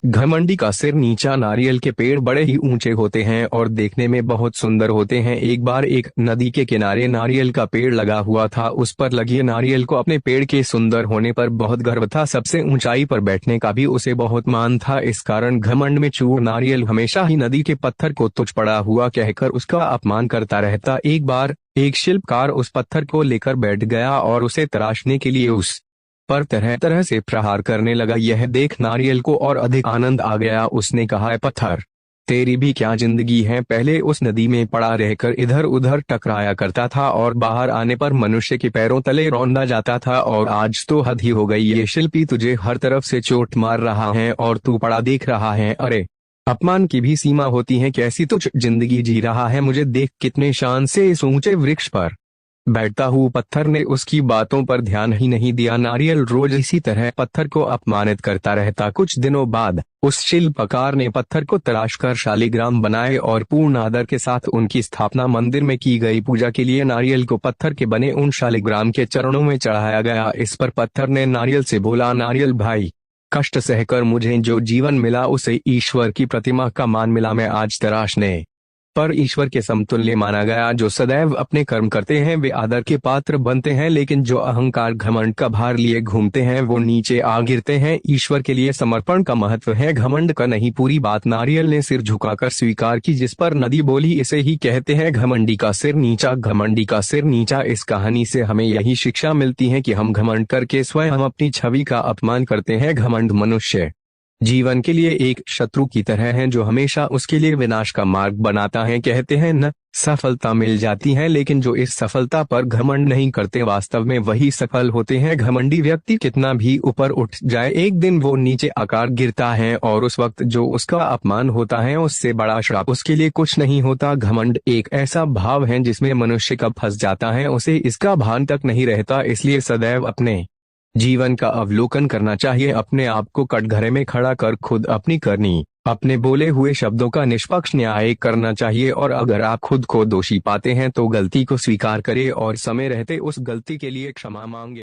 घमंडी का सिर नीचा। नारियल के पेड़ बड़े ही ऊंचे होते हैं और देखने में बहुत सुंदर होते हैं। एक बार एक नदी के किनारे नारियल का पेड़ लगा हुआ था। उस पर लगी नारियल को अपने पेड़ के सुंदर होने पर बहुत गर्व था। सबसे ऊंचाई पर बैठने का भी उसे बहुत मान था। इस कारण घमंड में चूर नारियल हमेशा ही नदी के पत्थर को तुच्छ पड़ा हुआ कहकर उसका अपमान करता रहता। एक बार एक शिल्पकार उस पत्थर को लेकर बैठ गया और उसे तराशने के लिए उस पर तरह तरह से प्रहार करने लगा। यह देख नारियल को और अधिक आनंद आ गया। उसने कहा, है पत्थर, तेरी भी क्या जिंदगी है। पहले उस नदी में पड़ा रहकर इधर उधर टकराया करता था और बाहर आने पर मनुष्य के पैरों तले रौंदा जाता था, और आज तो हद ही हो गई। ये शिल्पी तुझे हर तरफ से चोट मार रहा है और तू पड़ा देख रहा है। अरे, अपमान की भी सीमा होती है। कैसी तुझ जिंदगी जी रहा है। मुझे देख कितने शान से इस ऊंचे वृक्ष पर बैठता हूँ। पत्थर ने उसकी बातों पर ध्यान ही नहीं दिया। नारियल रोज इसी तरह पत्थर को अपमानित करता रहता। कुछ दिनों बाद उस शिल्पकार ने पत्थर को तराशकर शालिग्राम बनाए और पूर्ण आदर के साथ उनकी स्थापना मंदिर में की गई। पूजा के लिए नारियल को पत्थर के बने उन शालिग्राम के चरणों में चढ़ाया गया। इस पर पत्थर ने नारियल से बोला, नारियल भाई, कष्ट सहकर मुझे जो जीवन मिला उसे ईश्वर की प्रतिमा का मान मिला। मैं आज तराशने पर ईश्वर के समतुल्य माना गया। जो सदैव अपने कर्म करते हैं वे आदर के पात्र बनते हैं, लेकिन जो अहंकार घमंड का भार लिए घूमते हैं वो नीचे आ गिरते हैं। ईश्वर के लिए समर्पण का महत्व है, घमंड का नहीं। पूरी बात नारियल ने सिर झुकाकर स्वीकार की, जिस पर नदी बोली, इसे ही कहते हैं घमंडी का सिर नीचा। घमंडी का सिर नीचा। इस कहानी से हमें यही शिक्षा मिलती है कि हम घमंड करके स्वयं अपनी छवि का अपमान करते हैं। घमंड मनुष्य जीवन के लिए एक शत्रु की तरह है जो हमेशा उसके लिए विनाश का मार्ग बनाता है। कहते हैं न, सफलता मिल जाती है, लेकिन जो इस सफलता पर घमंड नहीं करते वास्तव में वही सफल होते हैं। घमंडी व्यक्ति कितना भी ऊपर उठ जाए एक दिन वो नीचे आकर गिरता है, और उस वक्त जो उसका अपमान होता है उससे बड़ा श्राप उसके लिए कुछ नहीं होता। घमंड एक ऐसा भाव है जिसमें मनुष्य कब फंस जाता है उसे इसका भान तक नहीं रहता। इसलिए सदैव अपने जीवन का अवलोकन करना चाहिए। अपने आप को कटघरे में खड़ा कर खुद अपनी करनी, अपने बोले हुए शब्दों का निष्पक्ष न्याय करना चाहिए। और अगर आप खुद को दोषी पाते हैं तो गलती को स्वीकार करें और समय रहते उस गलती के लिए क्षमा मांगे।